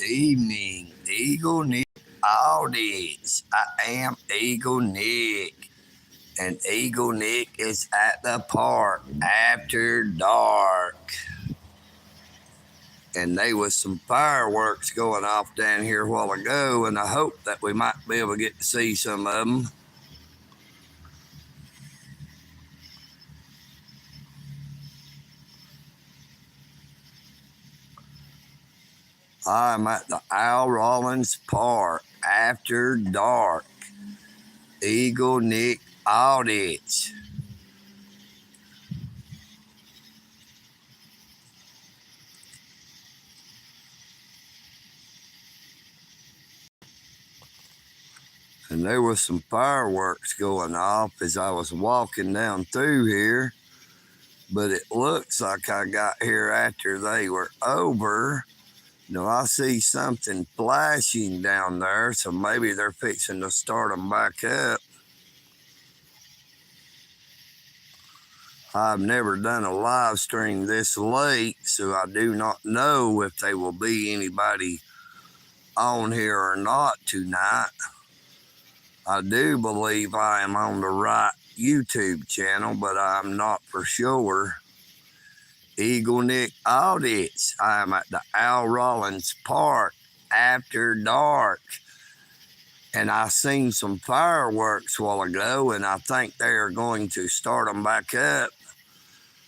evening, EagleNick audience. I am EagleNick, and EagleNick is at the park after dark. And there was some fireworks going off down here a while ago, and I hope that we might be able to get to see some of them. I'm at the Rollins Park after dark. EagleNick audit. And there was some fireworks going off as I was walking down through here. But it looks like I got here after they were over. Now I see something flashing down there, so maybe they're fixing to start them back up. I've never done a live stream this late, so I do not know if there will be anybody on here or not tonight. I do believe I am on the right YouTube channel, but I'm not for sure. EagleNick audits. I am at the Rollins Park after dark. And I seen some fireworks a while ago, and I think they are going to start them back up.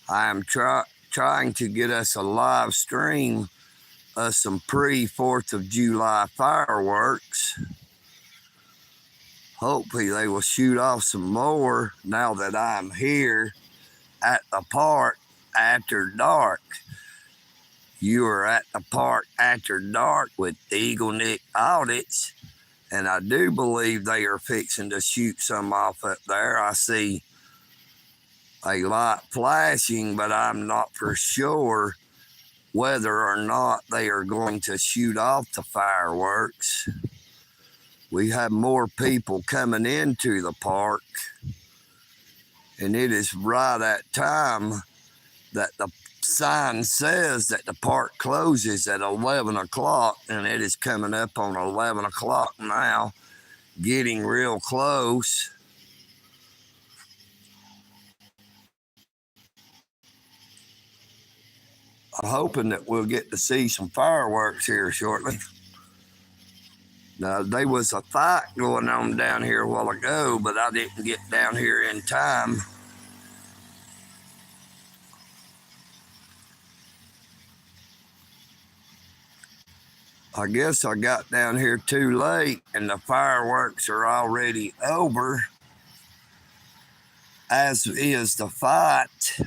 I am trying to get us a live stream of some pre-4th of July fireworks. Hopefully they will shoot off some more now that I'm here at the park after dark. You are at the park after dark with EagleNick audits, and I do believe they are fixing to shoot some off up there. I see a light flashing, but I'm not for sure whether or not they are going to shoot off the fireworks. We have more people coming into the park, and it is right at time that the sign says that the park closes at 11 o'clock, and it is coming up on 11 o'clock now, getting real close. I'm hoping that we'll get to see some fireworks here shortly. Now, there was a fight going on down here a while ago, but I didn't get down here in time. I guess I got down here too late, and the fireworks are already over, as is the fight.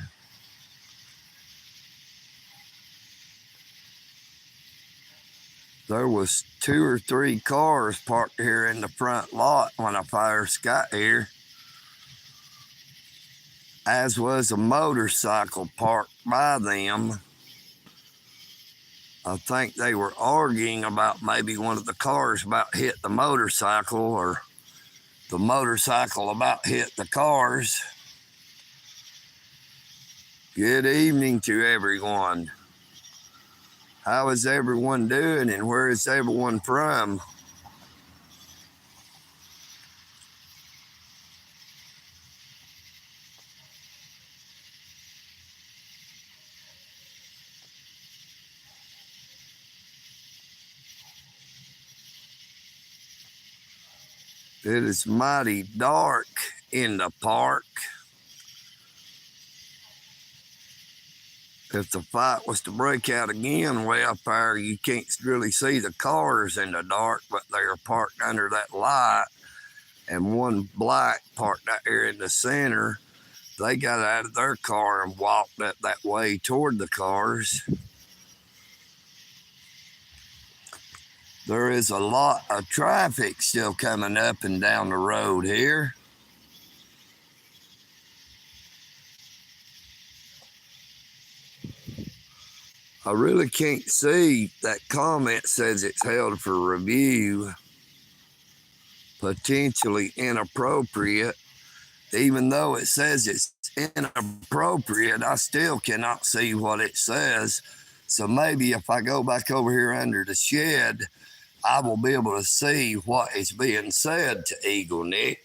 There was 2 or 3 cars parked here in the front lot when I first got here, as was a motorcycle parked by them. I think they were arguing about maybe one of the cars about hit the motorcycle, or the motorcycle about hit the cars. Good evening to everyone. How is everyone doing, and where is everyone from? It is mighty dark in the park. If the fight was to break out again way up there, you can't really see the cars in the dark, but they are parked under that light. And one black parked out here in the center. They got out of their car and walked up that way toward the cars. There is a lot of traffic still coming up and down the road here. I really can't see. That comment says it's held for review. Potentially inappropriate. Even though it says it's inappropriate, I still cannot see what it says. So maybe if I go back over here under the shed, I will be able to see what is being said to EagleNick.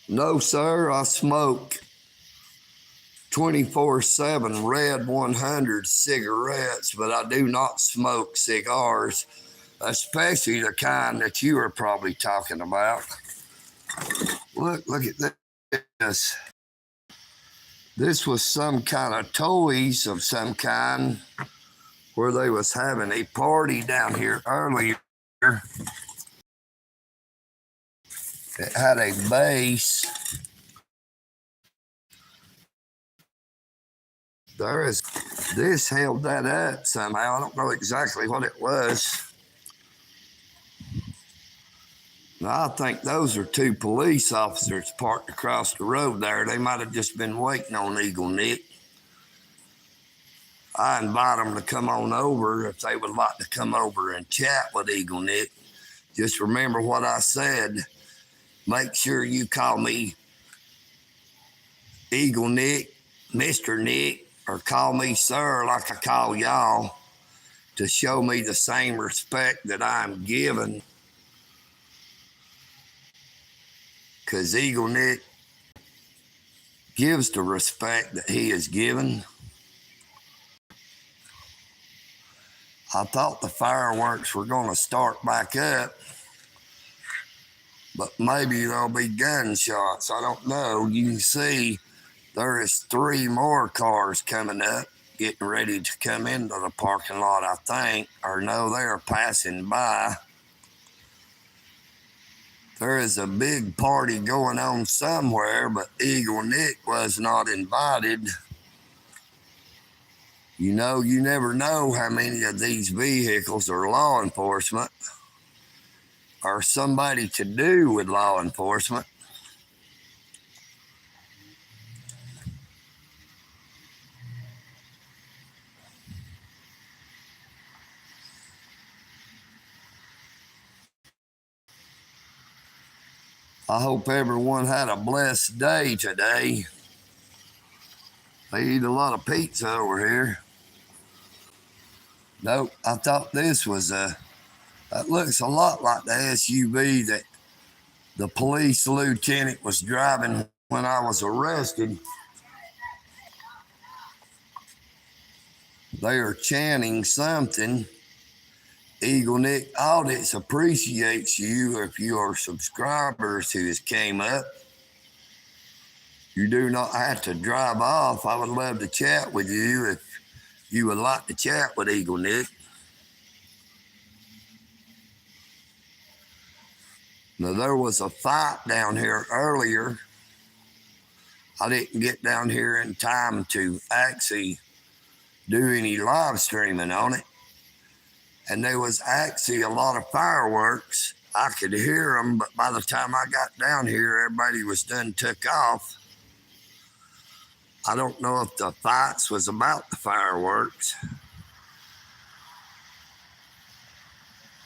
No, sir, I smoke 24/7 red 100 cigarettes, but I do not smoke cigars, especially the kind that you are probably talking about. Look at this. This was some kind of toys of some kind where they was having a party down here earlier. It had a base. This held that up somehow. I don't know exactly what it was. I think those are two police officers parked across the road there. They might have just been waiting on EagleNick. I invite them to come on over if they would like to come over and chat with EagleNick. Just remember what I said. Make sure you call me EagleNick, Mr. Nick, or call me sir like I call y'all to show me the same respect that I'm given. Because EagleNick gives the respect that he is given. I thought the fireworks were going to start back up, but maybe there'll be gunshots. I don't know. You can see there is 3 more cars coming up, getting ready to come into the parking lot, I think, or no, they are passing by. There is a big party going on somewhere, but EagleNick was not invited. You know, you never know how many of these vehicles are law enforcement or somebody to do with law enforcement. I hope everyone had a blessed day today. They eat a lot of pizza over here. Nope, I thought this was that looks a lot like the SUV that the police lieutenant was driving when I was arrested. They are chanting something. EagleNick Audits appreciates you if you are subscribers who has came up. You do not have to drive off. I would love to chat with you if you would like to chat with EagleNick. Now, there was a fight down here earlier. I didn't get down here in time to actually do any live streaming on it. And there was actually a lot of fireworks. I could hear them, but by the time I got down here, everybody was done took off. I don't know if the fights was about the fireworks.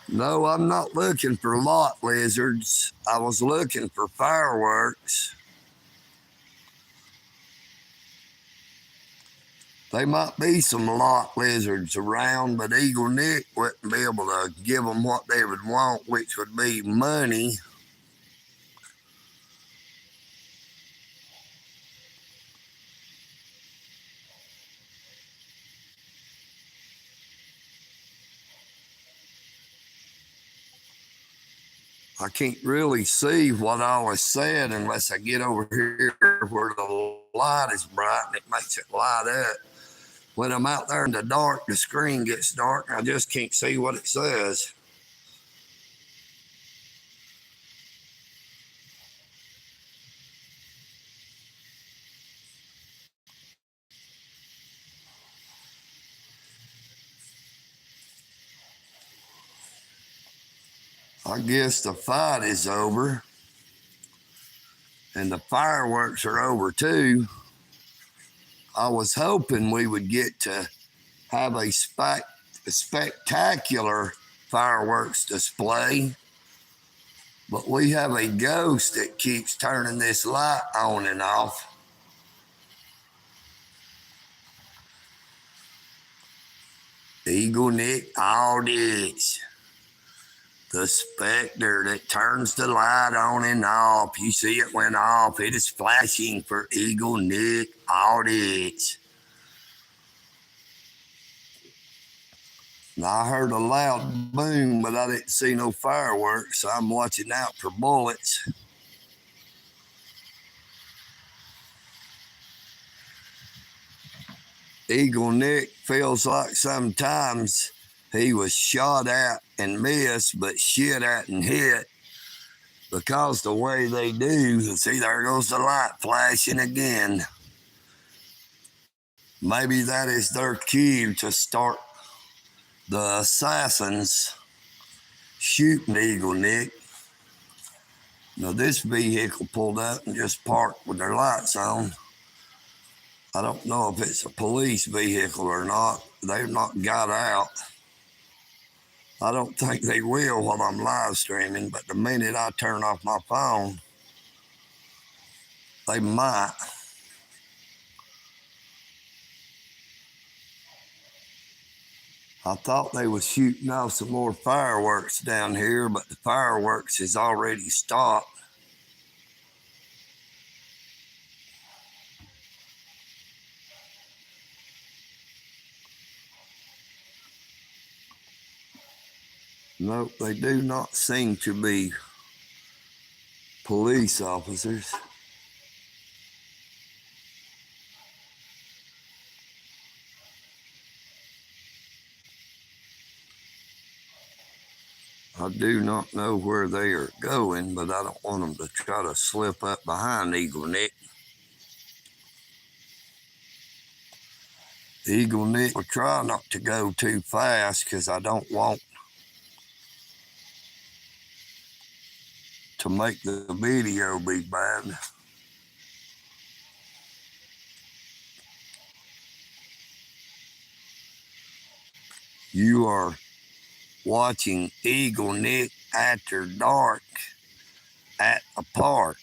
No, I'm not looking for lot lizards. I was looking for fireworks. There might be some lot lizards around, but EagleNick wouldn't be able to give them what they would want, which would be money. I can't really see what all is said unless I get over here where the light is bright and it makes it light up. When I'm out there in the dark, the screen gets dark and I just can't see what it says. I guess the fight is over and the fireworks are over too. I was hoping we would get to have a spectacular fireworks display, but we have a ghost that keeps turning this light on and off. EagleNick audits. The specter that turns the light on and off. You see it went off. It is flashing for EagleNick audits. Now, I heard a loud boom, but I didn't see no fireworks, so I'm watching out for bullets. EagleNick feels like sometimes he was shot at and missed, but shit at and hit. Because the way they do, see, there goes the light flashing again. Maybe that is their cue to start the assassins shooting EagleNick. Now, this vehicle pulled up and just parked with their lights on. I don't know if it's a police vehicle or not. They've not got out. I don't think they will while I'm live streaming, but the minute I turn off my phone, they might. I thought they was shooting off some more fireworks down here, but the fireworks has already stopped. Nope, they do not seem to be police officers. I do not know where they are going, but I don't want them to try to slip up behind EagleNick. EagleNick will try not to go too fast because I don't want to make the video be bad. You are watching EagleNick After Dark at a park.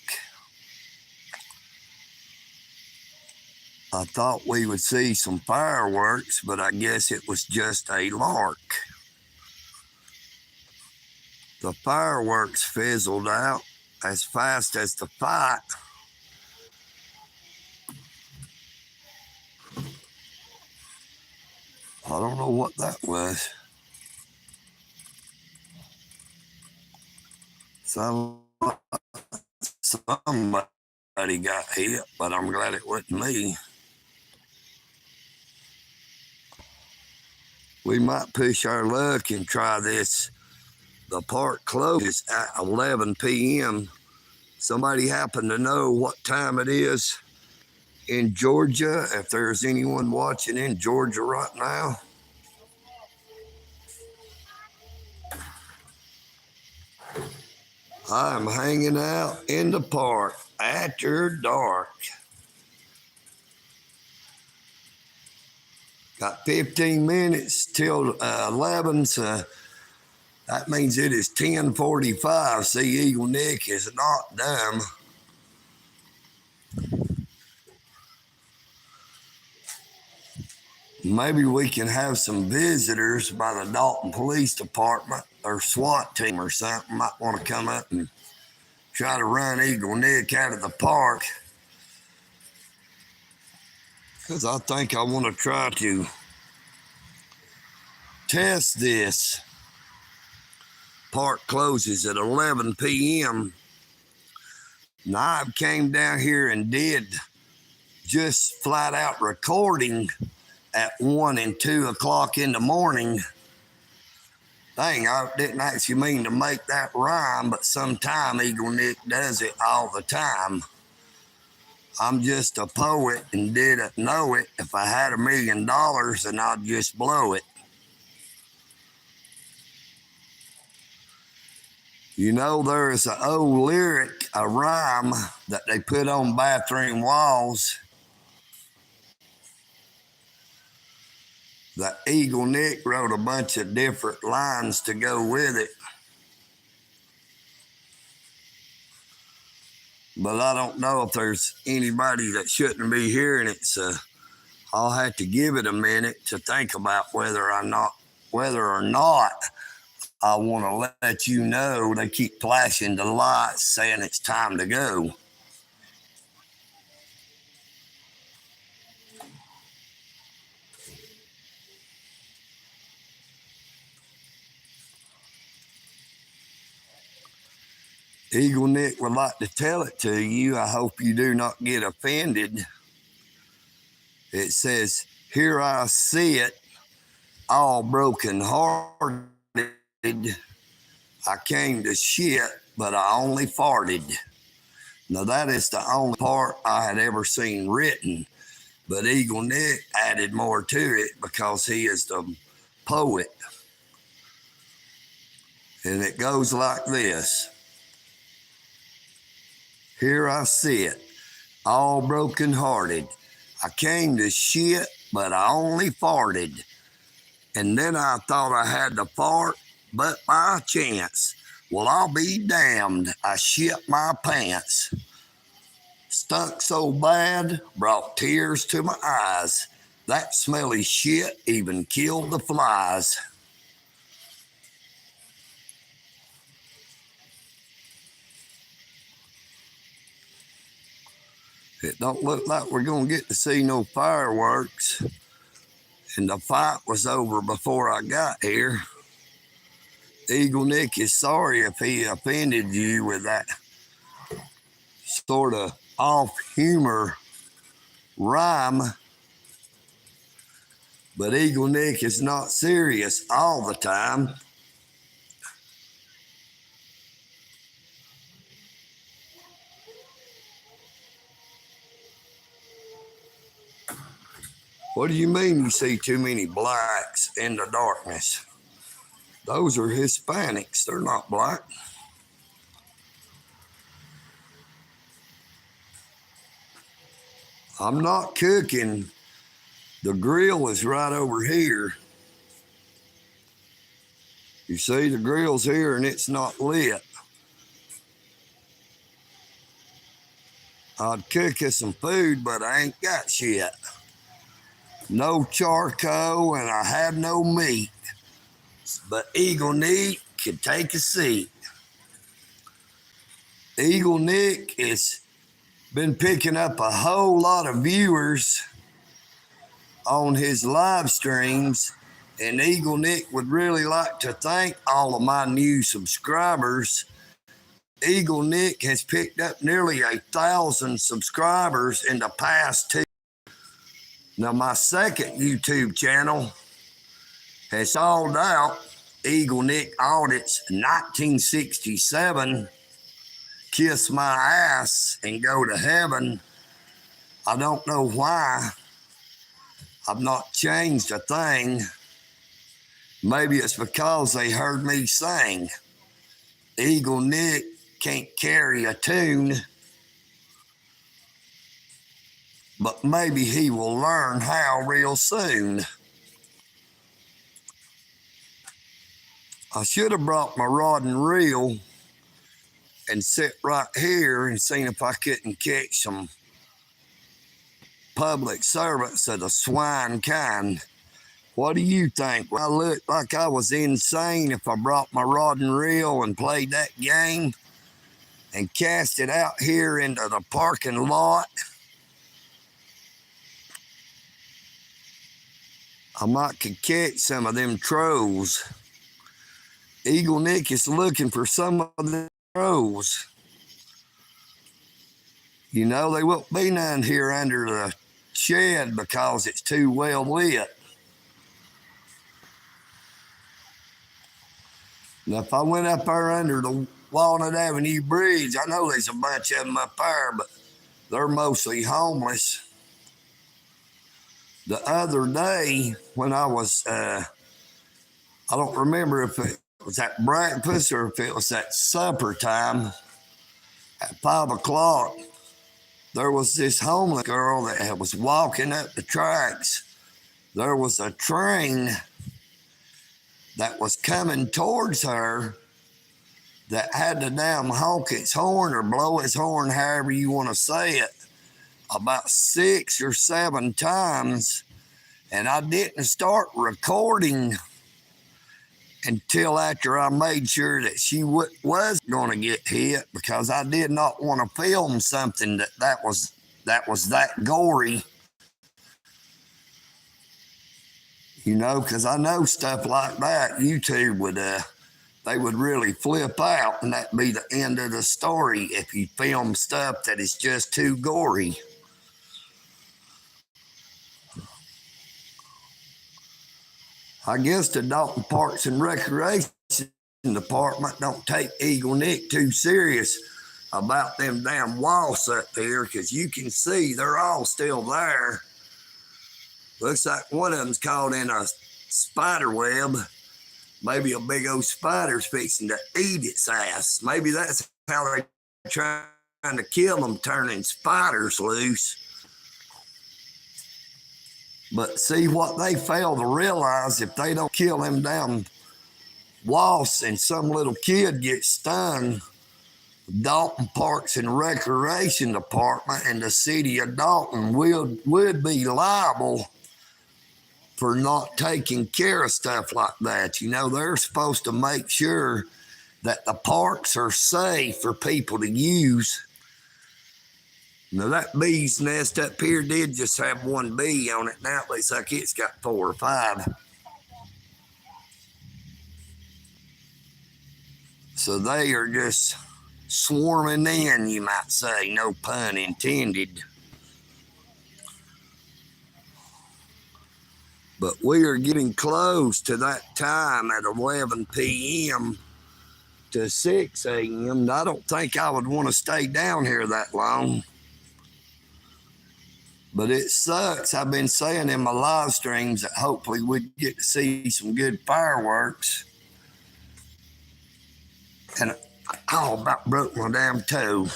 I thought we would see some fireworks, but I guess it was just a lark. The fireworks fizzled out as fast as the fight. I don't know what that was. Somebody got hit, but I'm glad it wasn't me. We might push our luck and try this. The park closes at 11 p.m. Somebody happen to know what time it is in Georgia? If there's anyone watching in Georgia right now. I'm hanging out in the park after dark. Got 15 minutes till 11, so that means it is 10:45. See, EagleNick is not dumb. Maybe we can have some visitors by the Dalton Police Department or SWAT team or something. Might want to come up and try to run EagleNick out of the park. Because I think I want to try to test this. Park closes at 11 p.m. Now, I came down here and did just flat out recording at 1 and 2 o'clock in the morning. Dang, I didn't actually mean to make that rhyme, but sometime EagleNick does it all the time. I'm just a poet and didn't know it. If I had $1 million, then I'd just blow it. You know, there is an old lyric, a rhyme that they put on bathroom walls that EagleNick wrote a bunch of different lines to go with it. But I don't know if there's anybody that shouldn't be hearing it, so I'll have to give it a minute to think about whether or not I want to let you know. They keep flashing the lights saying it's time to go. EagleNick would like to tell it to you. I hope you do not get offended. It says, here I sit, all broken hearted. I came to shit, but I only farted. Now that is the only part I had ever seen written, but EagleNick added more to it because he is the poet. And it goes like this. Here I sit, all broken hearted. I came to shit, but I only farted. And then I thought I had to fart, but by chance, well, I'll be damned. I shit my pants. Stunk so bad, brought tears to my eyes. That smelly shit even killed the flies. It don't look like we're going to get to see no fireworks. And the fight was over before I got here. EagleNick is sorry if he offended you with that sort of off humor rhyme. But EagleNick is not serious all the time. What do you mean you see too many blacks in the darkness? Those are Hispanics. They're not black. I'm not cooking. The grill is right over here. You see, the grill's here and it's not lit. I'd cook you some food, but I ain't got shit. No charcoal and I have no meat. But EagleNick can take a seat. EagleNick has been picking up a whole lot of viewers on his live streams, and EagleNick would really like to thank all of my new subscribers. EagleNick has picked up nearly 1,000 subscribers in the past 2. Now my second YouTube channel has sold out. EagleNick Audits 1967. Kiss my ass and go to heaven. I don't know why. I've not changed a thing. Maybe it's because they heard me sing. EagleNick can't carry a tune, but maybe he will learn how real soon. I should have brought my rod and reel and sit right here and seen if I couldn't catch some public servants of the swine kind. What do you think? Well, I looked like I was insane if I brought my rod and reel and played that game and cast it out here into the parking lot. I might could catch some of them trolls. EagleNick is looking for some of the trolls. You know, they won't be none here under the shed because it's too well lit. Now, if I went up there under the Walnut Avenue Bridge, I know there's a bunch of them up there, but they're mostly homeless. The other day when I was, I don't remember if it was at breakfast or if it was at supper time, at 5 o'clock, there was this homeless girl that was walking up the tracks. There was a train that was coming towards her that had to damn honk its horn or blow its horn, however you want to say it. about 6 or 7 times, and I didn't start recording until after I made sure that she was going to get hit, because I did not want to film something that was that gory. You know, because I know stuff like that, YouTube would they would really flip out, and that'd be the end of the story if you film stuff that is just too gory. I guess the Dalton Parks and Recreation Department don't take EagleNick too serious about them damn walls up there, because you can see they're all still there. Looks like one of them's caught in a spider web. Maybe a big old spider's fixing to eat its ass. Maybe that's how they're trying to kill them, turning spiders loose. But see, what they fail to realize, if they don't kill them damn wasps and some little kid gets stung, Dalton Parks and Recreation Department and the city of Dalton would be liable for not taking care of stuff like that. You know, they're supposed to make sure that the parks are safe for people to use. Now, that bee's nest up here did just have one bee on it. Now it looks like it's got 4 or 5. So they are just swarming in, you might say, no pun intended. But we are getting close to that time at 11 p.m. to 6 a.m. I don't think I would want to stay down here that long. But it sucks. I've been saying in my live streams that hopefully we'd get to see some good fireworks. And I about broke my damn toe.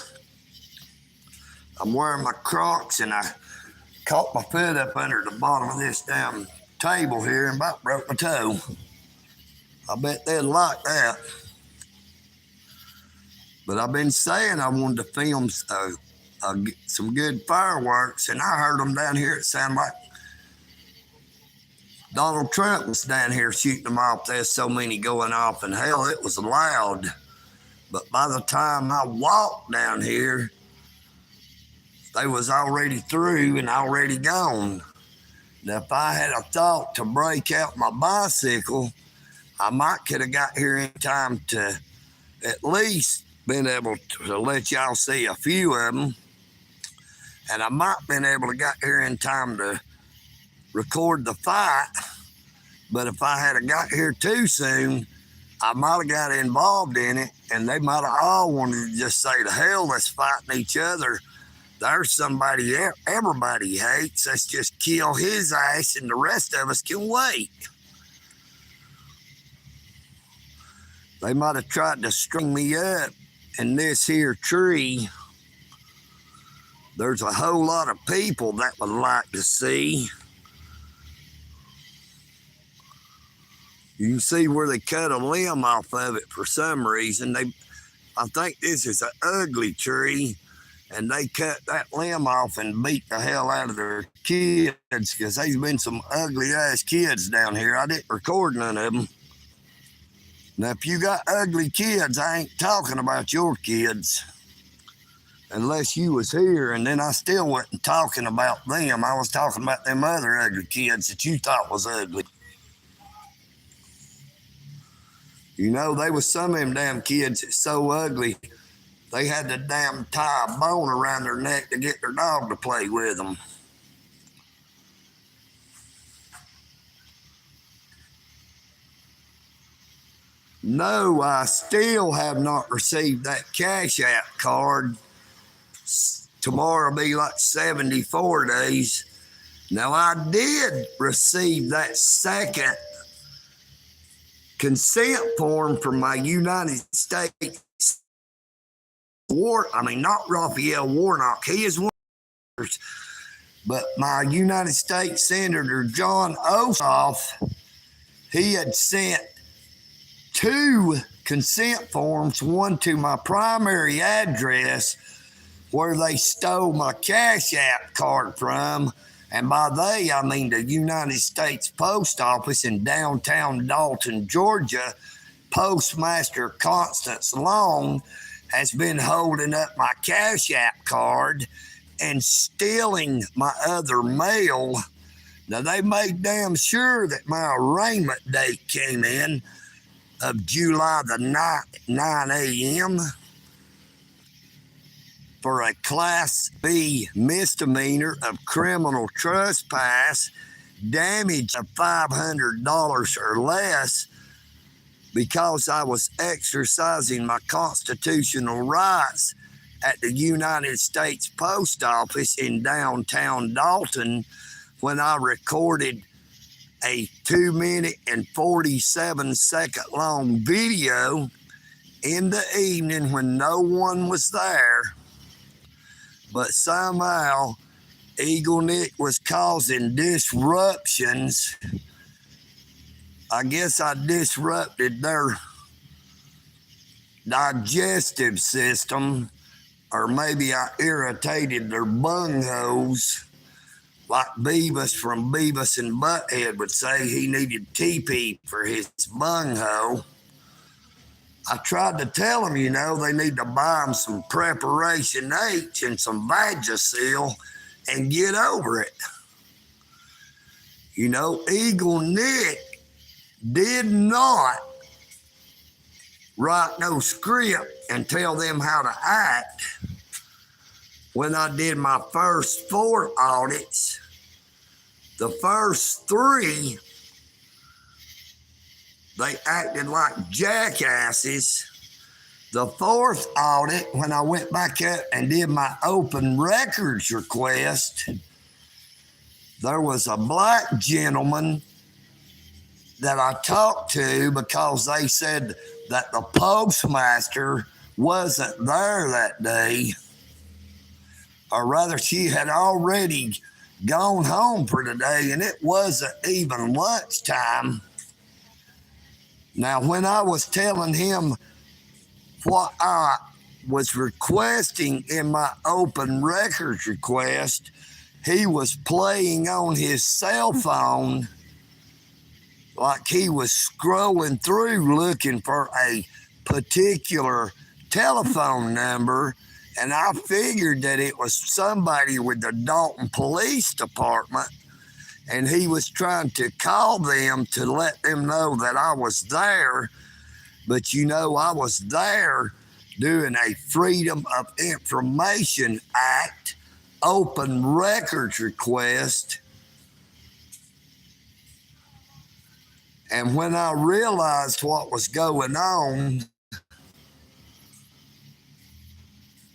I'm wearing my Crocs, and I caught my foot up under the bottom of this damn table here and about broke my toe. I bet they'd like that. But I've been saying I wanted to film some good fireworks, and I heard them down here. It sounded like Donald Trump was down here shooting them off. There's so many going off, and hell, it was loud. But by the time I walked down here, they was already through and already gone. Now, if I had a thought to break out my bicycle, I might could have got here in time to at least been able to let y'all see a few of them. And I might have been able to get here in time to record the fight. But if I had got here too soon, I might have got involved in it, and they might have all wanted to just say, to hell, let's fight each other. There's somebody everybody hates. Let's just kill his ass, and the rest of us can wait. They might have tried to string me up in this here tree. There's a whole lot of people that would like to see. You can see where they cut a limb off of it for some reason. I think this is an ugly tree, and they cut that limb off and beat the hell out of their kids, because there's been some ugly ass kids down here. I didn't record none of them. Now, if you got ugly kids, I ain't talking about your kids, unless you was here, and then I still wasn't talking about them. I was talking about them other ugly kids that you thought was ugly. You know, there was some of them damn kids that's so ugly, they had to damn tie a bone around their neck to get their dog to play with them. No, I still have not received that Cash App card. Tomorrow will be like 74 days. Now, I did receive that second consent form from my United States not Raphael Warnock, he is one of those, but my United States Senator John Ossoff, he had sent 2 consent forms, one to my primary address where they stole my Cash App card from. And by they, I mean the United States Post Office in downtown Dalton, Georgia. Postmaster Constance Long has been holding up my Cash App card and stealing my other mail. Now, they made damn sure that my arraignment date came in of July the 9th, 9 a.m. for a Class B misdemeanor of criminal trespass, damage of $500 or less, because I was exercising my constitutional rights at the United States Post Office in downtown Dalton when I recorded a 2-minute and 47-second long video in the evening when no one was there. But somehow EagleNick was causing disruptions. I guess I disrupted their digestive system, or maybe I irritated their bunghos, like Beavis from Beavis and Butthead would say he needed TP for his bunghole. I tried to tell them, they need to buy them some Preparation H and some Vagisil and get over it. EagleNick did not write no script and tell them how to act. When I did my first 4 audits, the first 3, they acted like jackasses. The 4th audit, when I went back up and did my open records request, there was a black gentleman that I talked to because they said that the postmaster wasn't there that day. Or rather, she had already gone home for the day, and it wasn't even lunchtime. Now, when I was telling him what I was requesting in my open records request, he was playing on his cell phone like he was scrolling through looking for a particular telephone number. And I figured that it was somebody with the Dalton Police Department, and he was trying to call them to let them know that I was there. But I was there doing a Freedom of Information Act open records request. And when I realized what was going on,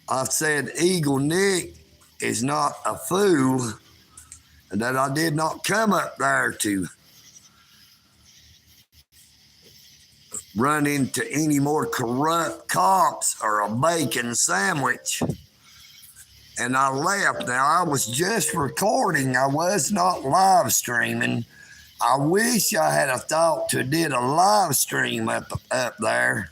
I said EagleNick is not a fool, and that I did not come up there to run into any more corrupt cops or a bacon sandwich. And I left. Now, I was just recording. I was not live streaming. I wish I had a thought to did a live stream up there.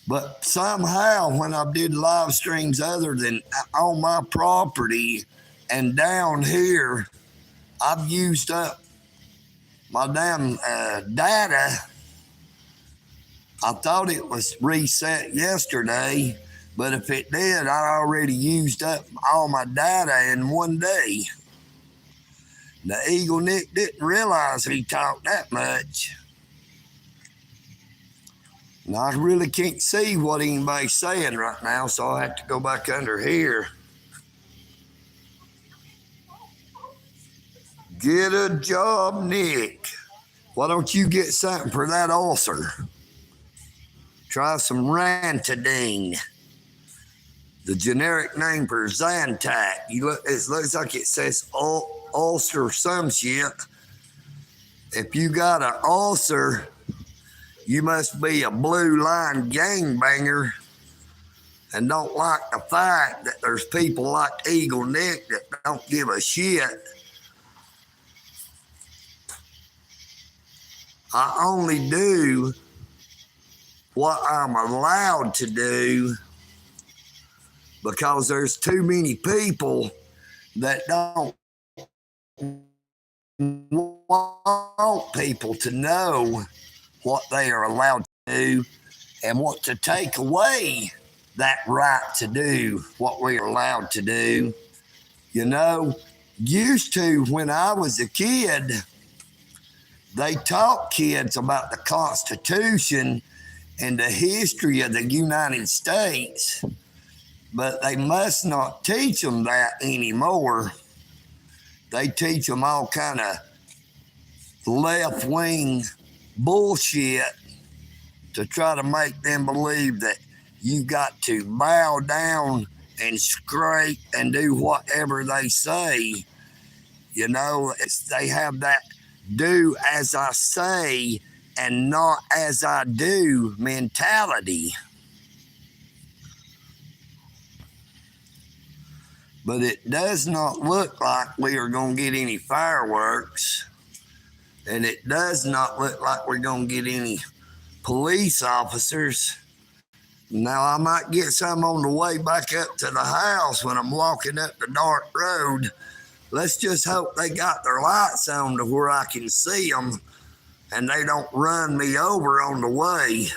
But somehow, when I did live streams other than on my property and down here, I've used up my damn data. I thought it was reset yesterday, but if it did, I already used up all my data in one day. The EagleNick didn't realize he talked that much. And I really can't see what anybody's saying right now, so I have to go back under here. Get a job, Nick. Why don't you get something for that ulcer? Try some Rantadine, the generic name for Zantac. It looks like it says ulcer some shit. If you got an ulcer, you must be a blue line gangbanger and don't like the fact that there's people like EagleNick that don't give a shit. I only do what I'm allowed to do because there's too many people that don't want people to know what they are allowed to do and want to take away that right to do what we are allowed to do. You know, used to when I was a kid, they taught kids about the Constitution and the history of the United States, but they must not teach them that anymore. They teach them all kind of left-wing bullshit to try to make them believe that you got to bow down and scrape and do whatever they say. You know, they have that do as I say and not as I do mentality. But it does not look like we are going to get any fireworks. And it does not look like we're going to get any police officers. Now, I might get some on the way back up to the house when I'm walking up the dark road. Let's just hope they got their lights on to where I can see them and they don't run me over on the way.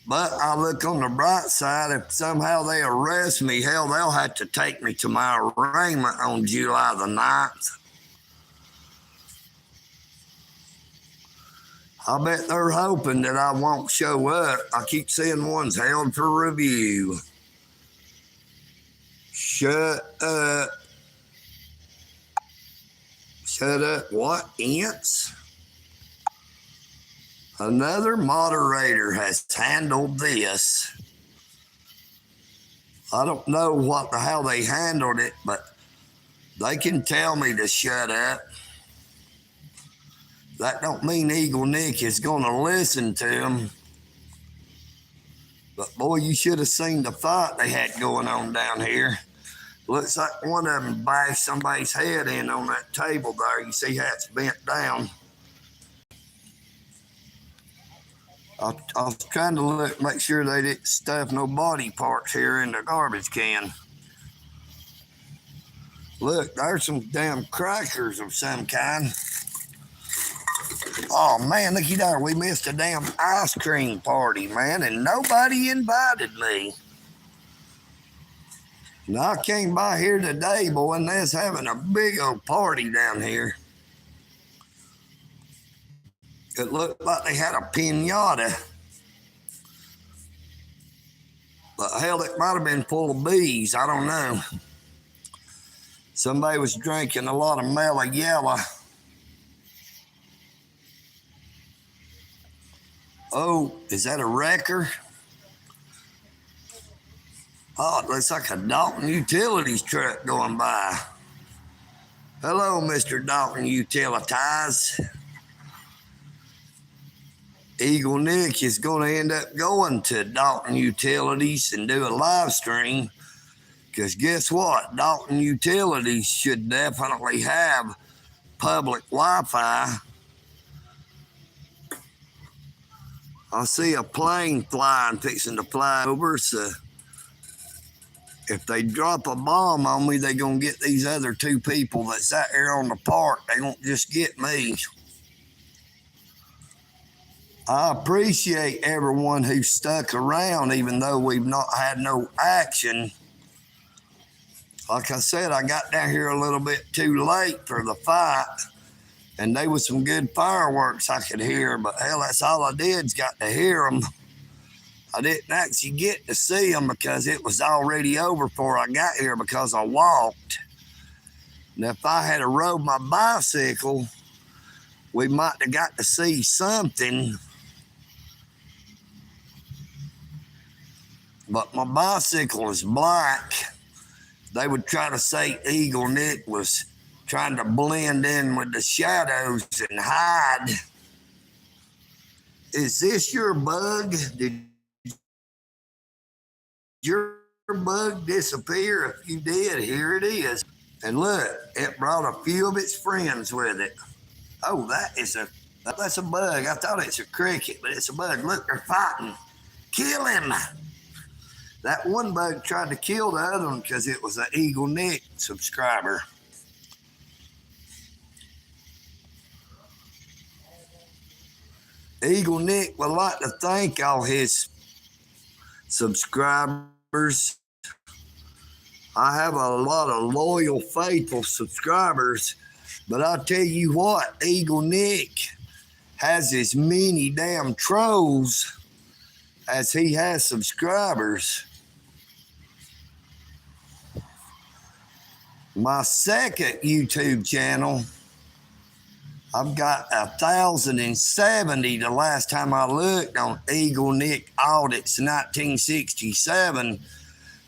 But I look on the bright side, if somehow they arrest me, hell, they'll have to take me to my arraignment on July the 9th. I bet they're hoping that I won't show up. I keep seeing ones held for review. Shut up. Shut up. What, ants? Another moderator has handled this. I don't know what the hell they handled it, but they can tell me to shut up. That don't mean EagleNick is going to listen to them. But boy, you should have seen the fight they had going on down here. Looks like one of them bashed somebody's head in on that table there. You see how it's bent down. I was trying to make sure they didn't stuff no body parts here in the garbage can. Look, there's some damn crackers of some kind. Oh, man, looky there. We missed a damn ice cream party, man, and nobody invited me. Now, I came by here today, boy, and they's having a big old party down here. It looked like they had a piñata. But hell, it might have been full of bees. I don't know. Somebody was drinking a lot of mellow yellow. Oh, is that a wrecker? Oh, it looks like a Dalton Utilities truck going by. Hello, Mr. Dalton Utilities. EagleNick is going to end up going to Dalton Utilities and do a live stream. Because guess what? Dalton Utilities should definitely have public Wi-Fi. I see a plane flying, fixing to fly over, so if they drop a bomb on me, they're going to get these other two people that's out here on the park. They won't just get me. I appreciate everyone who stuck around, even though we've not had no action. Like I said, I got down here a little bit too late for the fight, and there was some good fireworks I could hear, but hell, that's all I did's got to hear them. I didn't actually get to see them because it was already over before I got here because I walked. And if I had rode my bicycle, we might have got to see something. But my bicycle is black. They would try to say EagleNick was trying to blend in with the shadows and hide. Is this your bug? Did your bug disappear? If you did, here it is. And look, it brought a few of its friends with it. Oh, that's a bug. I thought it's a cricket, but it's a bug. Look, they're fighting. Kill him. That one bug tried to kill the other one because it was an EagleNick subscriber. EagleNick would like to thank all his subscribers. I have a lot of loyal, faithful subscribers, but I'll tell you what, EagleNick has as many damn trolls as he has subscribers. My second YouTube channel, I've got 1,070 the last time I looked on EagleNick Audits 1967,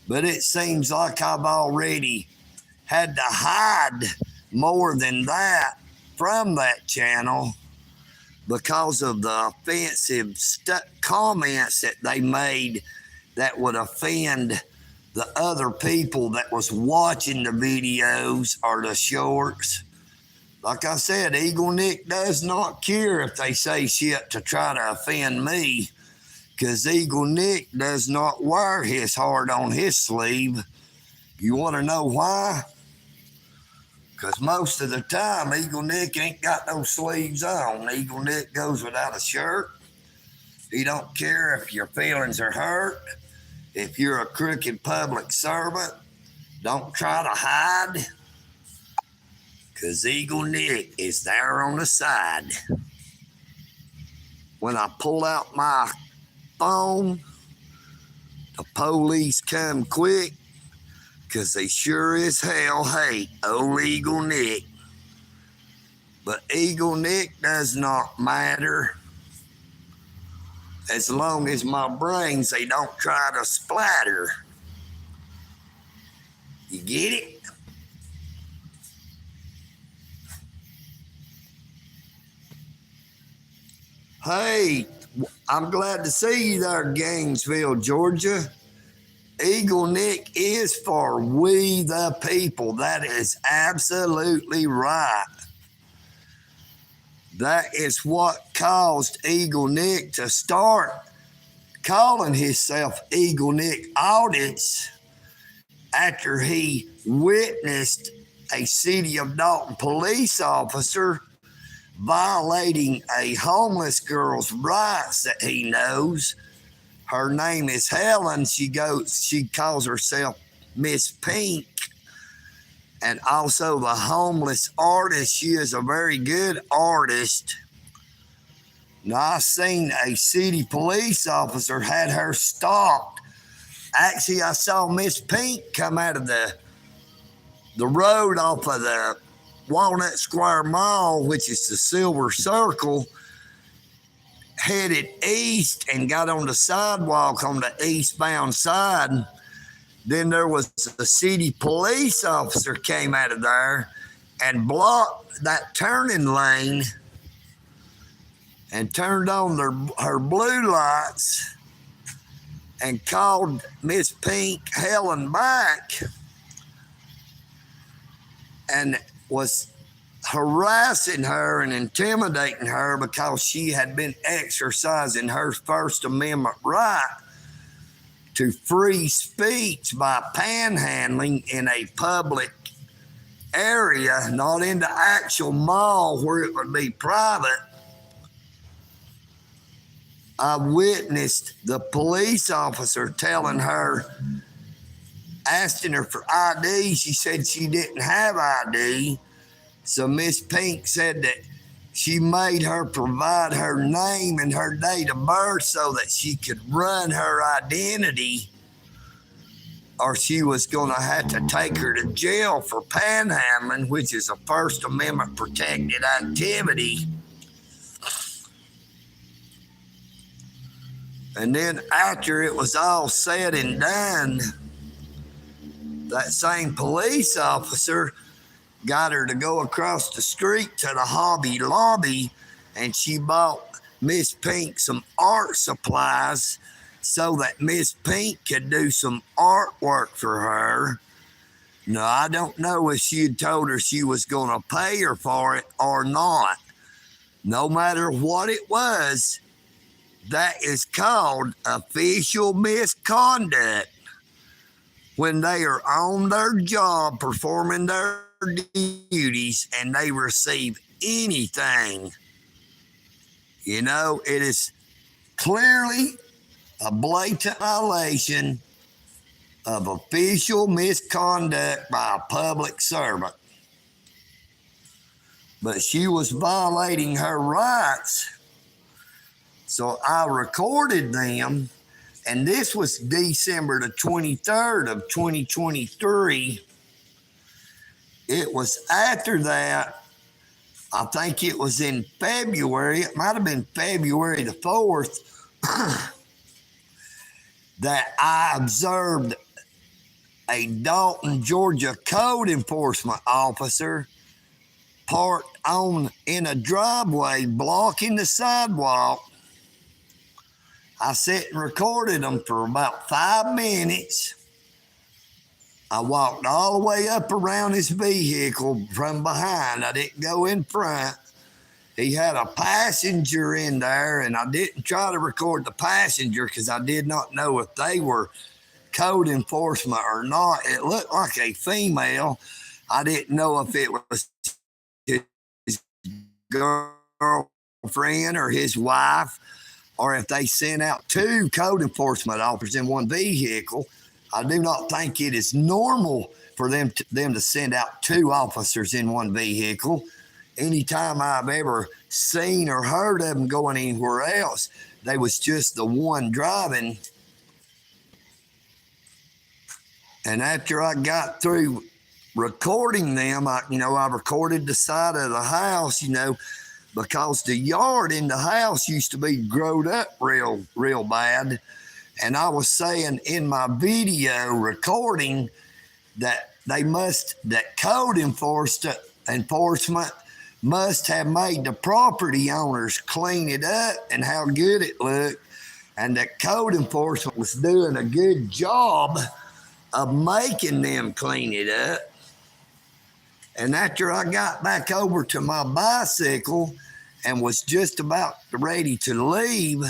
but it seems like I've already had to hide more than that from that channel because of the offensive comments that they made that would offend the other people that was watching the videos or the shorts. Like I said, EagleNick does not care if they say shit to try to offend me, because EagleNick does not wear his heart on his sleeve. You want to know why? Because most of the time, EagleNick ain't got no sleeves on. EagleNick goes without a shirt. He don't care if your feelings are hurt. If you're a crooked public servant, don't try to hide, because EagleNick is there on the side. When I pull out my phone, the police come quick, because they sure as hell hate old EagleNick. But EagleNick does not matter. As long as my brains, they don't try to splatter. You get it? Hey, I'm glad to see you there, Gainesville, Georgia. EagleNick is for we the people. That is absolutely right. That is what caused EagleNick to start calling himself EagleNick Audits after he witnessed a City of Dalton police officer violating a homeless girl's rights that he knows. Her name is Helen. She calls herself Miss Pink. And also the homeless artist. She is a very good artist. Now, I seen a city police officer had her stopped. Actually, I saw Miss Pink come out of the road off of the Walnut Square Mall, which is the Silver Circle, headed east and got on the sidewalk on the eastbound side. Then there was a city police officer came out of there and blocked that turning lane and turned on her blue lights and called Miss Pink Helen back and was harassing her and intimidating her because she had been exercising her First Amendment right to free speech by panhandling in a public area, not in the actual mall where it would be private. I witnessed the police officer telling her, asking her for ID. She said she didn't have ID. So Miss Pink said that she made her provide her name and her date of birth so that she could run her identity, or she was going to have to take her to jail for panhandling, which is a First Amendment protected activity. And then after it was all said and done, that same police officer got her to go across the street to the Hobby Lobby, and she bought Miss Pink some art supplies so that Miss Pink could do some artwork for her. Now, I don't know if she had told her she was going to pay her for it or not. No matter what it was, that is called official misconduct. when they are on their job performing their duties and they receive anything. You know, it is clearly a blatant violation of official misconduct by a public servant. But she was violating her rights, so I recorded them, and this was December the 23rd of 2023. It was after that, I think it was in February, it might have been February the 4th, that I observed a Dalton, Georgia code enforcement officer parked in a driveway blocking the sidewalk. I sat and recorded them for about 5 minutes. I walked all the way up around his vehicle from behind. I didn't go in front. He had a passenger in there, and I didn't try to record the passenger because I did not know if they were code enforcement or not. It looked like a female. I didn't know if it was his girlfriend or his wife, or if they sent out 2 code enforcement officers in one vehicle. I do not think it is normal for them to send out 2 officers in one vehicle. Anytime I've ever seen or heard of them going anywhere else, they was just the one driving. And after I got through recording them, I recorded the side of the house, because the yard in the house used to be growed up real bad. And I was saying in my video recording that code enforcement must have made the property owners clean it up and how good it looked, and that code enforcement was doing a good job of making them clean it up. And after I got back over to my bicycle and was just about ready to leave,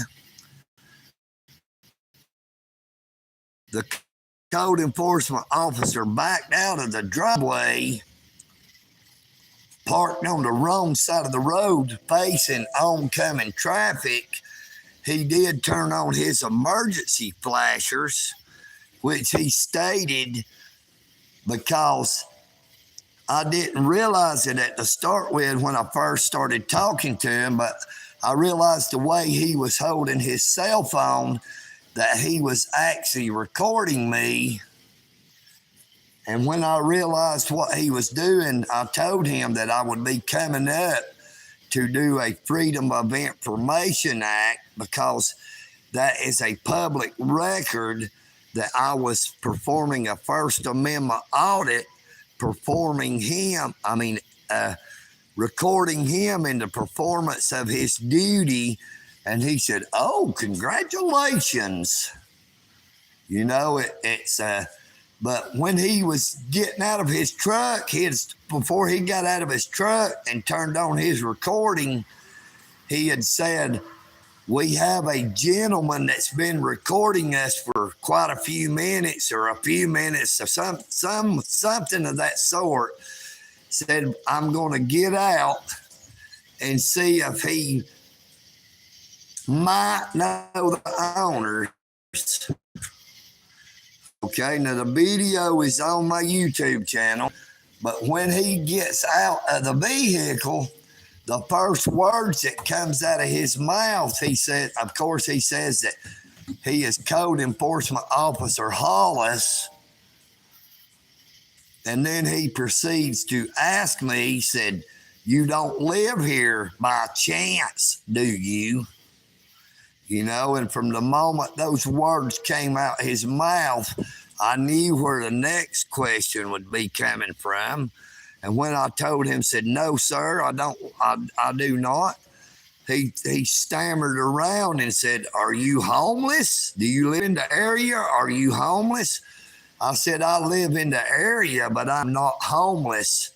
the code enforcement officer backed out of the driveway, parked on the wrong side of the road facing oncoming traffic. He did turn on his emergency flashers, which he stated, because I didn't realize it at the start with when I first started talking to him, but I realized the way he was holding his cell phone that he was actually recording me. And when I realized what he was doing, I told him that I would be coming up to do a Freedom of Information Act, because that is a public record that I was performing a First Amendment audit, recording him in the performance of his duty. And he said, "Oh, congratulations." But when he was getting out of his truck, before he got out of his truck and turned on his recording, he had said, "We have a gentleman that's been recording us for quite a few minutes, or something of that sort." Said, "I'm going to get out and see if he might know the owners." Okay, now the video is on my YouTube channel, but when he gets out of the vehicle, the first words that comes out of his mouth, he says that he is Code Enforcement Officer Hollis. And then he proceeds to ask me, he said, "You don't live here by chance, do you?" And from the moment those words came out his mouth, I knew where the next question would be coming from. And when I told him, said, "No, sir, I do not," he stammered around and said, "Are you homeless? Do you live in the area? Are you homeless?" I said, "I live in the area, but I'm not homeless."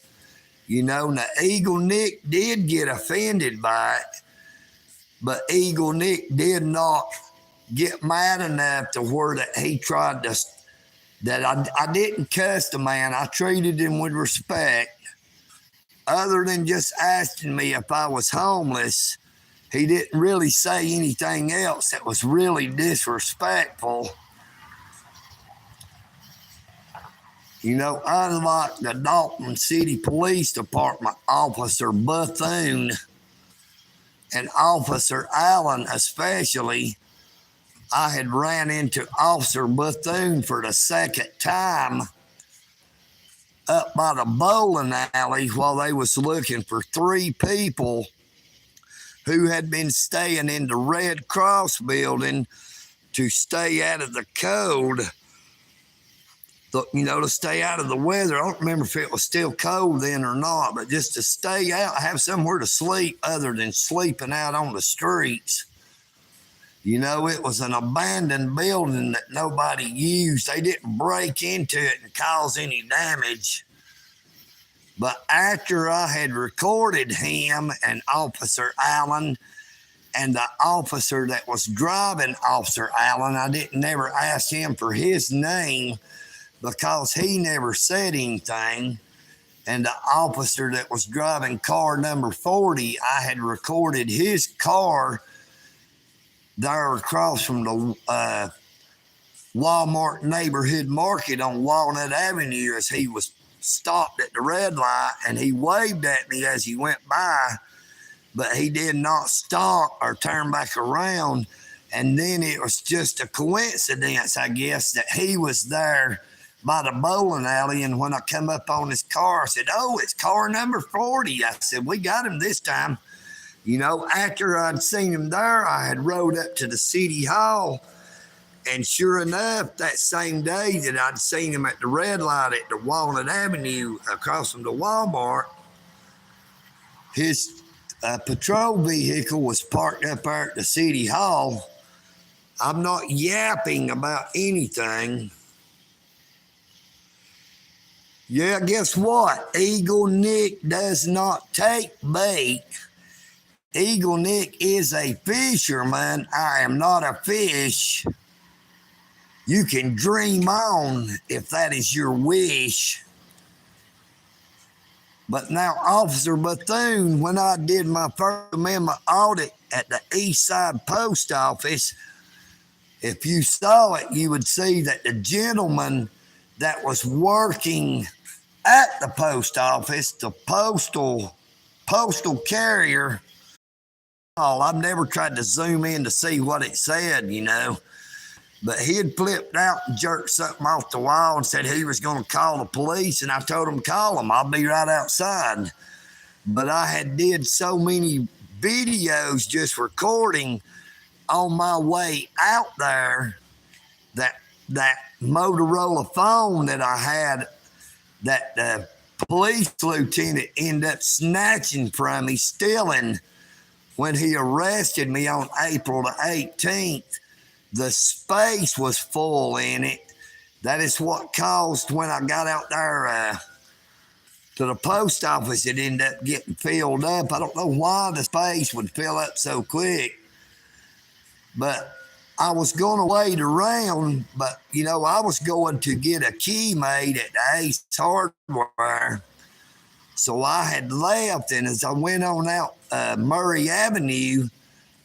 Now EagleNick did get offended by it, but EagleNick did not get mad enough to where that he tried to that I didn't cuss the man. I treated him with respect. Other than just asking me if I was homeless, he didn't really say anything else that was really disrespectful. You know, unlike the Dalton City Police Department Officer Bethune and Officer Allen especially, I had ran into Officer Bethune for the second time up by the bowling alley while they was looking for 3 people who had been staying in the Red Cross building to stay out of the cold, to stay out of the weather. I don't remember if it was still cold then or not, but just to stay out, have somewhere to sleep other than sleeping out on the streets. It was an abandoned building that nobody used. They didn't break into it and cause any damage. But after I had recorded him and Officer Allen and the officer that was driving Officer Allen, I didn't never ask him for his name because he never said anything. And the officer that was driving car number 40, I had recorded his car there across from the Walmart neighborhood market on Walnut Avenue as he was stopped at the red light, and he waved at me as he went by, but he did not stop or turn back around. And then it was just a coincidence, I guess, that he was there by the bowling alley. And when I come up on his car, I said, "Oh, it's car number 40. I said, "We got him this time." After I'd seen him there, I had rode up to the city hall. And sure enough, that same day that I'd seen him at the red light at the Walnut Avenue across from the Walmart, his patrol vehicle was parked up there at the city hall. I'm not yapping about anything. Yeah, guess what? EagleNick does not take bait. EagleNick is a fisherman. I am not a fish. You can dream on if that is your wish. But now, Officer Bethune, when I did my First Amendment audit at the East Side Post Office, if you saw it, you would see that the gentleman that was working at the post office, the postal carrier, I've never tried to zoom in to see what it said, but he had flipped out and jerked something off the wall and said he was going to call the police, and I told him, "Call them, I'll be right outside." But I had did so many videos just recording on my way out there that Motorola phone that I had, that the police lieutenant ended up snatching from me, stealing, when he arrested me on April the 18th. The space was full in it. That is what caused, when I got out there to the post office, it ended up getting filled up. I don't know why the space would fill up so quick, but I was going to wait around, but, I was going to get a key made at the Ace Hardware. So I had left, and as I went on out Murray Avenue,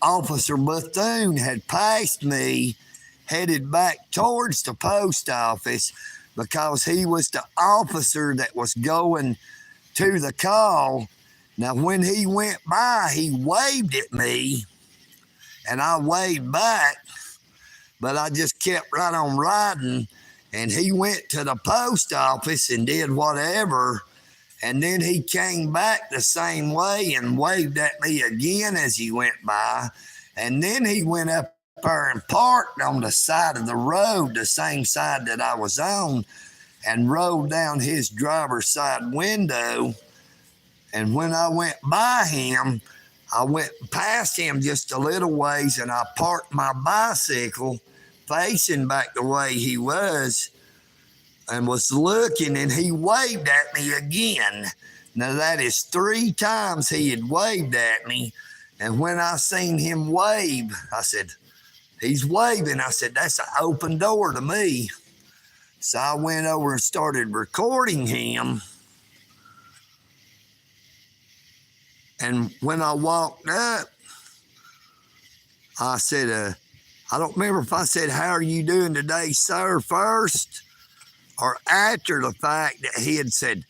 Officer Bethune had passed me, headed back towards the post office, because he was the officer that was going to the call. Now, when he went by, he waved at me, and I waved back, but I just kept right on riding, and he went to the post office and did whatever, and then he came back the same way and waved at me again as he went by, and then he went up there and parked on the side of the road, the same side that I was on, and rolled down his driver's side window. And when I went by him, I went past him just a little ways, and I parked my bicycle facing back the way he was, and was looking, and he waved at me again. Now, that is 3 times he had waved at me. And when I seen him wave, I said, "He's waving." I said, "That's an open door to me." So I went over and started recording him. And when I walked up, I said, I don't remember if I said, "How are you doing today, sir?" first, or after the fact that he had said,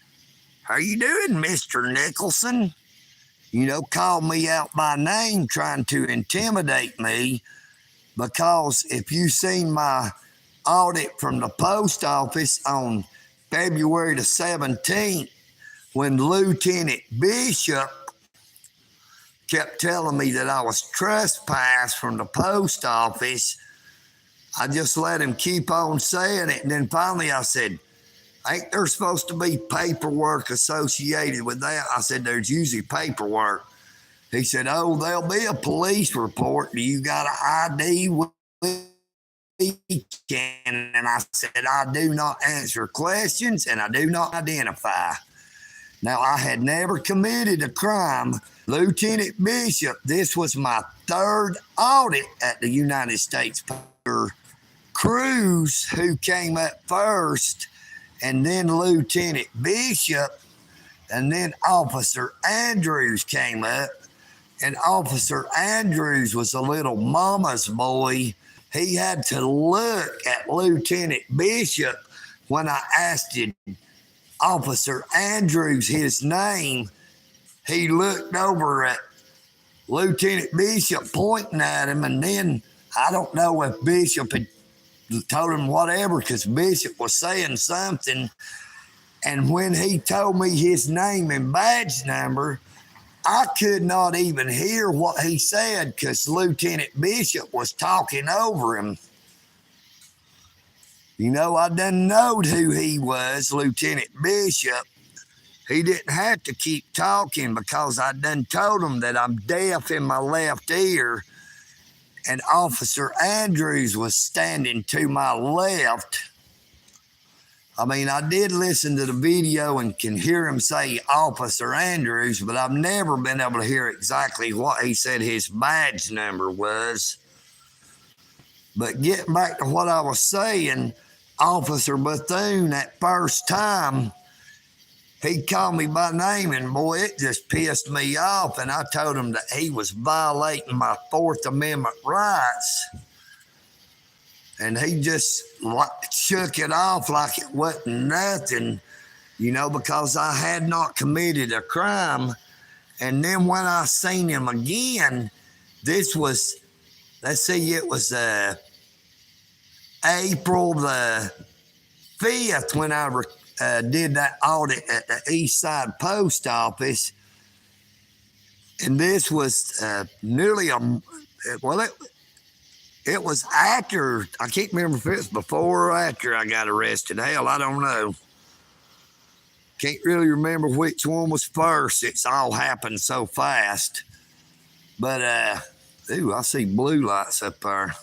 "How are you doing, Mr. Nicholson?" Called me out by name, trying to intimidate me, because if you seen my audit from the post office on February the 17th, when Lieutenant Bishop kept telling me that I was trespassed from the post office, I just let him keep on saying it. And then finally I said, "Ain't there supposed to be paperwork associated with that?" I said, "There's usually paperwork." He said, "Oh, there'll be a police report. Do you got an ID with weekend?" And I said, "I do not answer questions and I do not identify." Now, I had never committed a crime. Lieutenant Bishop, this was my third audit at the United States. Cruz, who came up first, and then Lieutenant Bishop, and then Officer Andrews came up. And Officer Andrews was a little mama's boy. He had to look at Lieutenant Bishop when I asked Officer Andrews his name. He looked over at Lieutenant Bishop pointing at him, and then I don't know if Bishop had told him whatever, because Bishop was saying something. And when he told me his name and badge number, I could not even hear what he said because Lieutenant Bishop was talking over him. I done knowed who he was, Lieutenant Bishop. He didn't have to keep talking because I done told him that I'm deaf in my left ear, and Officer Andrews was standing to my left. I did listen to the video and can hear him say Officer Andrews, but I've never been able to hear exactly what he said his badge number was. But getting back to what I was saying, Officer Bethune, that first time, he called me by name, and boy, it just pissed me off. And I told him that he was violating my Fourth Amendment rights. And he just shook it off like it wasn't nothing, because I had not committed a crime. And then when I seen him again, this was, it was April the 5th when I did that audit at the East Side Post Office. And this was nearly it was after, I can't remember if it was before or after I got arrested. Hell, I don't know. Can't really remember which one was first. It's all happened so fast. But, I see blue lights up there.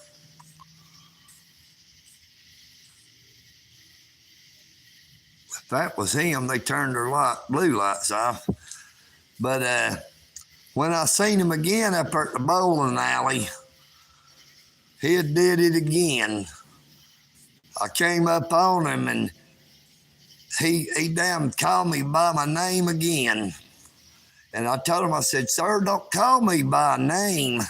If that was him, they turned their blue lights off. But when I seen him again up at the bowling alley, he did it again. I came up on him, and he damn called me by my name again. And I told him, I said, "Sir, don't call me by name."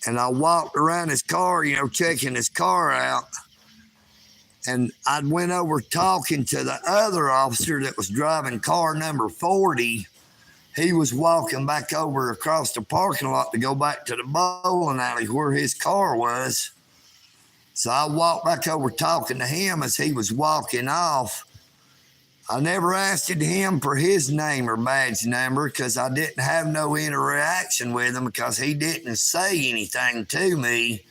And I walked around his car, checking his car out. And I went over talking to the other officer that was driving car number 40. He was walking back over across the parking lot to go back to the bowling alley where his car was. So I walked back over talking to him as he was walking off. I never asked him for his name or badge number because I didn't have no interaction with him, because he didn't say anything to me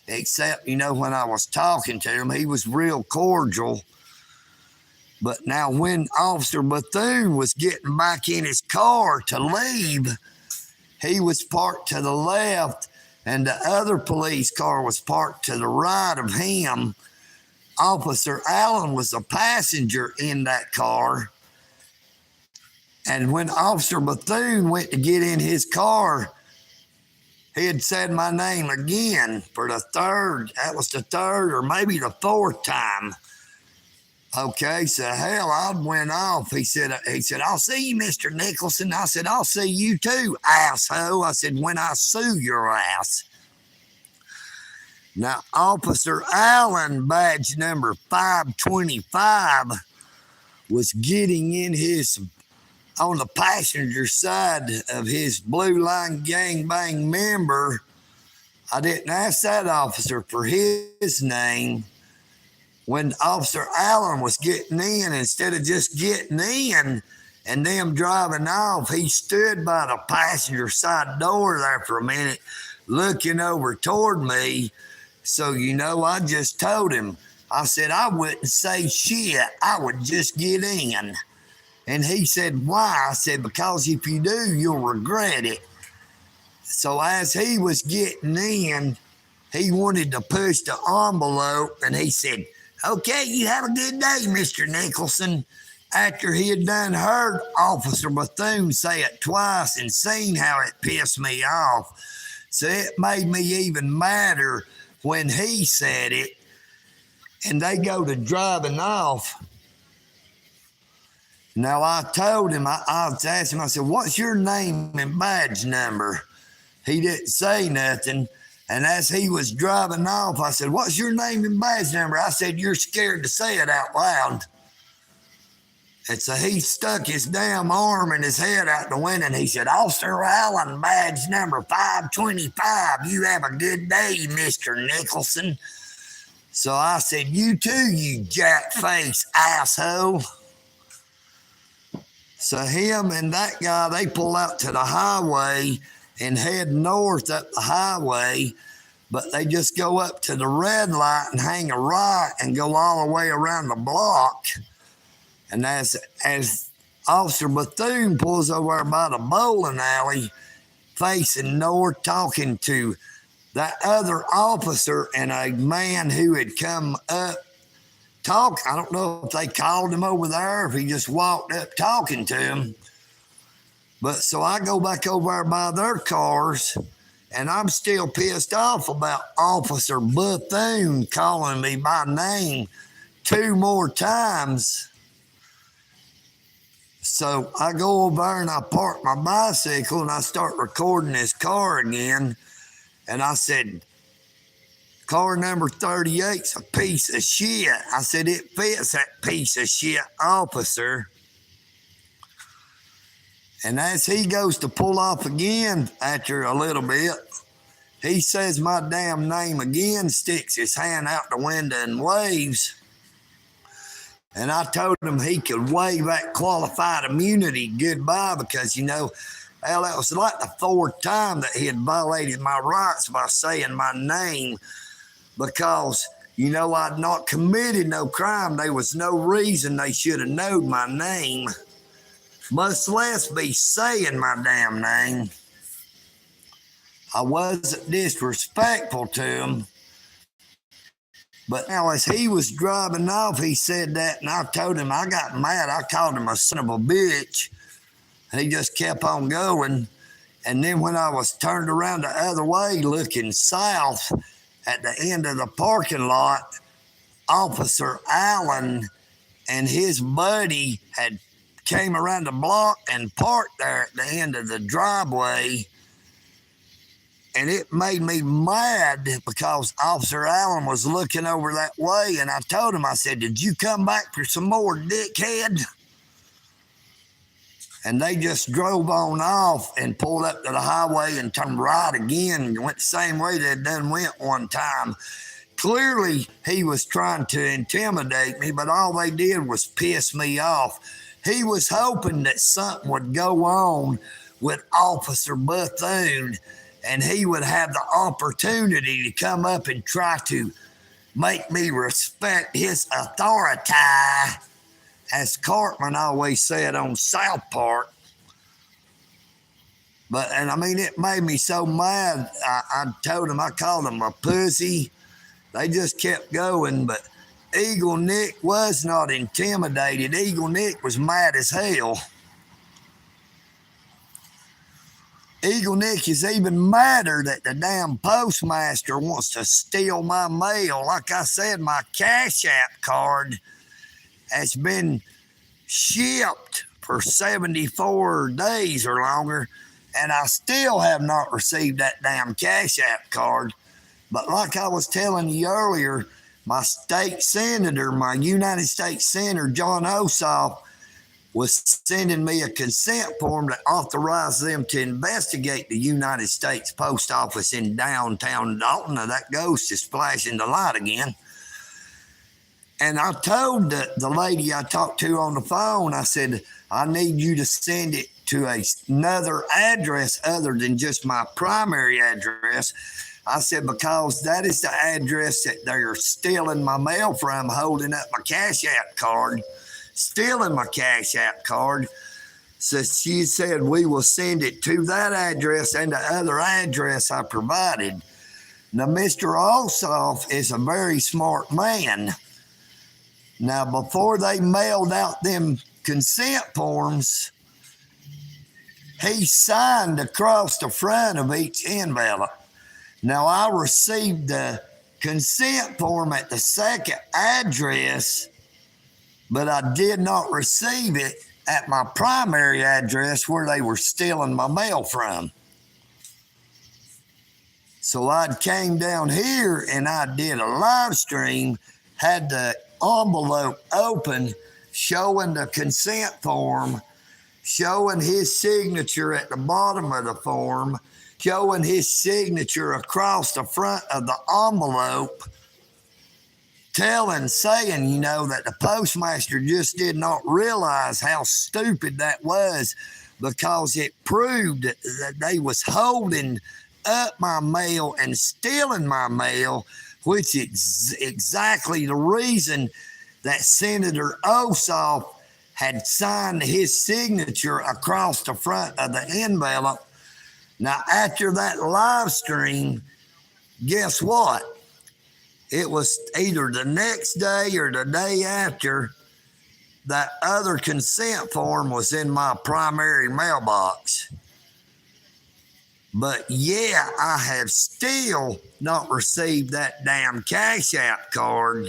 except, when I was talking to him, he was real cordial. But now when Officer Bethune was getting back in his car to leave, he was parked to the left and the other police car was parked to the right of him. Officer Allen was a passenger in that car. And when Officer Bethune went to get in his car, he had said my name again for the third. That was the third or maybe the fourth time. Okay, so hell, I went off. He said, I'll see you, Mr. Nicholson. I said, I'll see you too, asshole. I said, when I sue your ass. Now, Officer Allen, badge number 525, was getting in on the passenger side of his Blue Line gangbang member. I didn't ask that officer for his name. When Officer Allen was getting in, instead of just getting in and them driving off, he stood by the passenger side door there for a minute, looking over toward me. So, I just told him, I said, I wouldn't say shit. I would just get in. And he said, why? I said, because if you do, you'll regret it. So as he was getting in, he wanted to push the envelope, and he said, okay, you have a good day, Mr. Nicholson. After he had done heard Officer Bethune say it twice and seen how it pissed me off. So it made me even madder when he said it, and they go to driving off. Now, I told him, I asked him, I said, what's your name and badge number? He didn't say nothing. And as he was driving off, I said, what's your name and badge number? I said, you're scared to say it out loud. And so he stuck his damn arm and his head out the window, and he said, Officer Allen, badge number 525. You have a good day, Mr. Nicholson. So I said, you too, you jack-face asshole. So him and that guy, they pull out to the highway and head north up the highway, but they just go up to the red light and hang a right and go all the way around the block. And as Officer Bethune pulls over by the bowling alley, facing north, talking to that other officer and a man who had come up, I don't know if they called him over there, if he just walked up talking to him. But so I go back over there by their cars, and I'm still pissed off about Officer Bethune calling me by name 2 more times. So I go over there and I park my bicycle and I start recording his car again. And I said, car number 38's a piece of shit. I said, it fits that piece of shit officer. And as he goes to pull off again after a little bit, he says my damn name again, sticks his hand out the window and waves. And I told him he could wave that qualified immunity goodbye because, that was like the 4th time that he had violated my rights by saying my name because, I'd not committed no crime. There was no reason they should have known my name, much less be saying my damn name. I wasn't disrespectful to him. But now as he was driving off, he said that, and I told him, I got mad. I called him a son of a bitch. He just kept on going. And then when I was turned around the other way, looking south at the end of the parking lot, Officer Allen and his buddy had came around the block and parked there at the end of the driveway. And it made me mad because Officer Allen was looking over that way. And I told him, I said, did you come back for some more, dickhead? And they just drove on off and pulled up to the highway and turned right again and went the same way they done went one time. Clearly, he was trying to intimidate me, but all they did was piss me off. He was hoping that something would go on with Officer Bethune, and he would have the opportunity to come up and try to make me respect his authority, as Cartman always said on South Park. It made me so mad. I told him, I called him a pussy. They just kept going, but EagleNick was not intimidated. EagleNick was mad as hell. EagleNick is even madder that the damn postmaster wants to steal my mail. Like I said, my Cash App card has been shipped for 74 days or longer, and I still have not received that damn Cash App card. But like I was telling you earlier, my state senator, my United States Senator, John Ossoff, was sending me a consent form that authorized them to investigate the United States Post Office in downtown Dalton. Now that ghost is flashing the light again. And I told the lady I talked to on the phone, I said, I need you to send it to another address other than just my primary address. I said, because that is the address that they're stealing my mail from, holding up my Cash App card, stealing my Cash App card. So she said, we will send it to that address and the other address I provided. Now, Mr. Ossoff is a very smart man. Now, before they mailed out them consent forms, he signed across the front of each envelope. Now, I received the consent form at the second address, but I did not receive it at my primary address where they were stealing my mail from. So I came down here and I did a live stream, had the envelope open, showing the consent form, showing his signature at the bottom of the form, showing his signature across the front of the envelope, saying, you know, that the postmaster just did not realize how stupid that was, because it proved that they was holding up my mail and stealing my mail, which is exactly the reason that Senator Ossoff had signed his signature across the front of the envelope. Now, after that live stream, guess what? It was either the next day or the day after, that other consent form was in my primary mailbox. But yeah, I have still not received that damn Cash App card.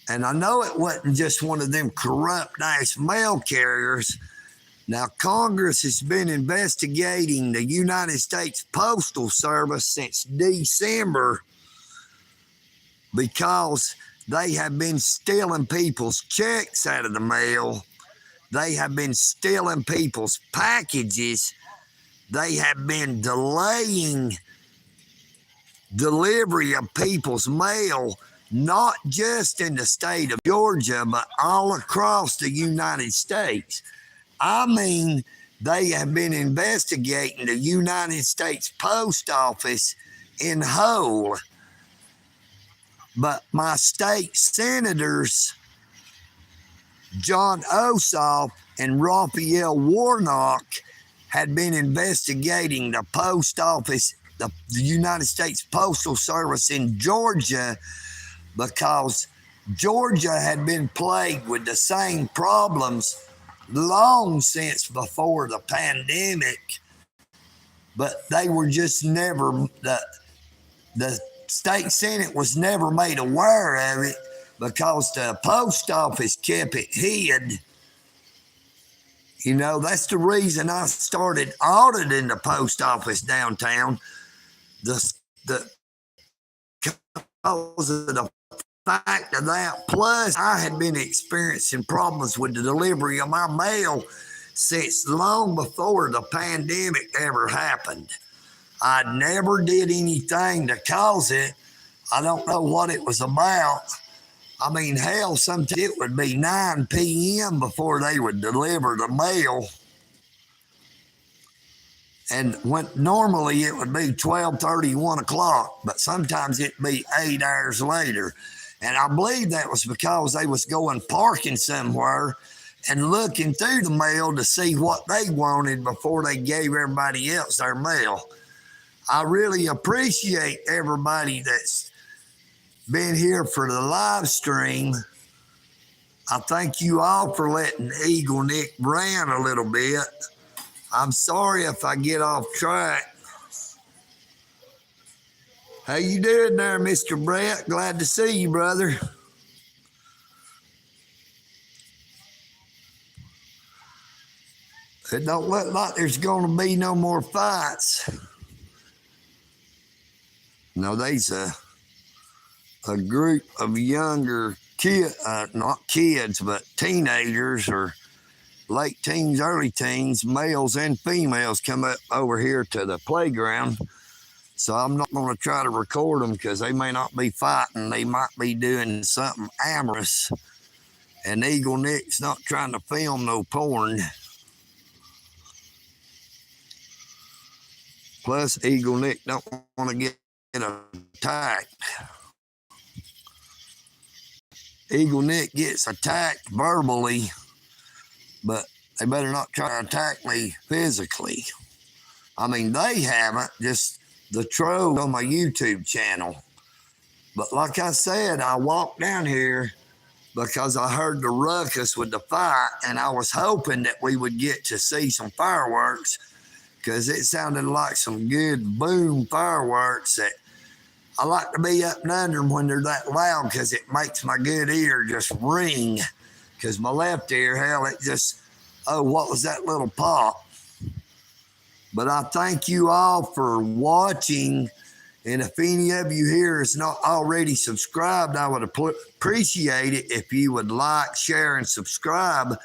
And I know it wasn't just one of them corrupt ass mail carriers. Now, Congress has been investigating the United States Postal Service since December because they have been stealing people's checks out of the mail. They have been stealing people's packages. They have been delaying delivery of people's mail, not just in the state of Georgia, but all across the United States. I mean, they have been investigating the United States Post Office in whole. But my state senators, John Ossoff and Raphael Warnock, had been investigating the post office, the United States Postal Service in Georgia, because Georgia had been plagued with the same problems long since before the pandemic, but they were just never, the state senate was never made aware of it because the post office kept it hid. You know, that's the reason I started auditing the post office downtown. Because of the fact of that, plus I had been experiencing problems with the delivery of my mail since long before the pandemic ever happened. I never did anything to cause it. I don't know what it was about. I mean, hell, sometimes it would be 9 p.m. before they would deliver the mail. And when normally it would be 12:30, 1 o'clock, but sometimes it'd be 8 hours later. And I believe that was because they was going parking somewhere and looking through the mail to see what they wanted before they gave everybody else their mail. I really appreciate everybody that's been here for the live stream. I thank you all for letting EagleNick rant a little bit. I'm sorry if I get off track. How you doing there, Mr. Brett? Glad to see you, brother. It don't look like there's going to be no more fights. No, there's a group of younger not kids, but teenagers or late teens, early teens, males and females come up over here to the playground. So I'm not going to try to record them because they may not be fighting. They might be doing something amorous. And EagleNick's not trying to film no porn. Plus, EagleNick don't want to get attacked. EagleNick gets attacked verbally, but they better not try to attack me physically. I mean, they haven't, just the trolls on my YouTube channel. But like I said, I walked down here because I heard the ruckus with the fight, and I was hoping that we would get to see some fireworks because it sounded like some good boom fireworks that I like to be up and under them when they're that loud because it makes my good ear just ring. Because my left ear, hell, it just, oh, what was that little pop? But I thank you all for watching. And if any of you here is not already subscribed, I would appreciate it if you would like, share, and subscribe.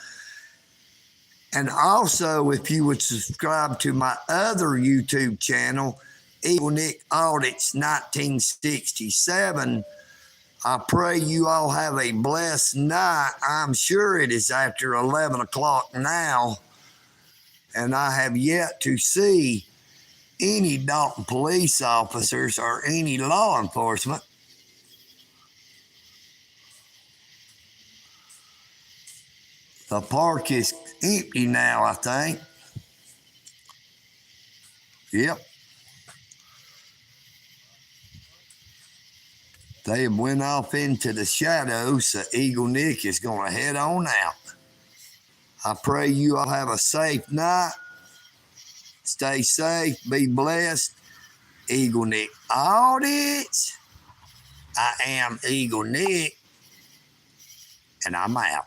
And also, if you would subscribe to my other YouTube channel, EagleNick Audits 1967. I pray you all have a blessed night. I'm sure it is after 11 o'clock now, and I have yet to see any Dalton police officers or any law enforcement. The park is empty now, I think. Yep. They have went off into the shadows, so EagleNick is going to head on out. I pray you all have a safe night. Stay safe. Be blessed. EagleNick Audits. I am EagleNick, and I'm out.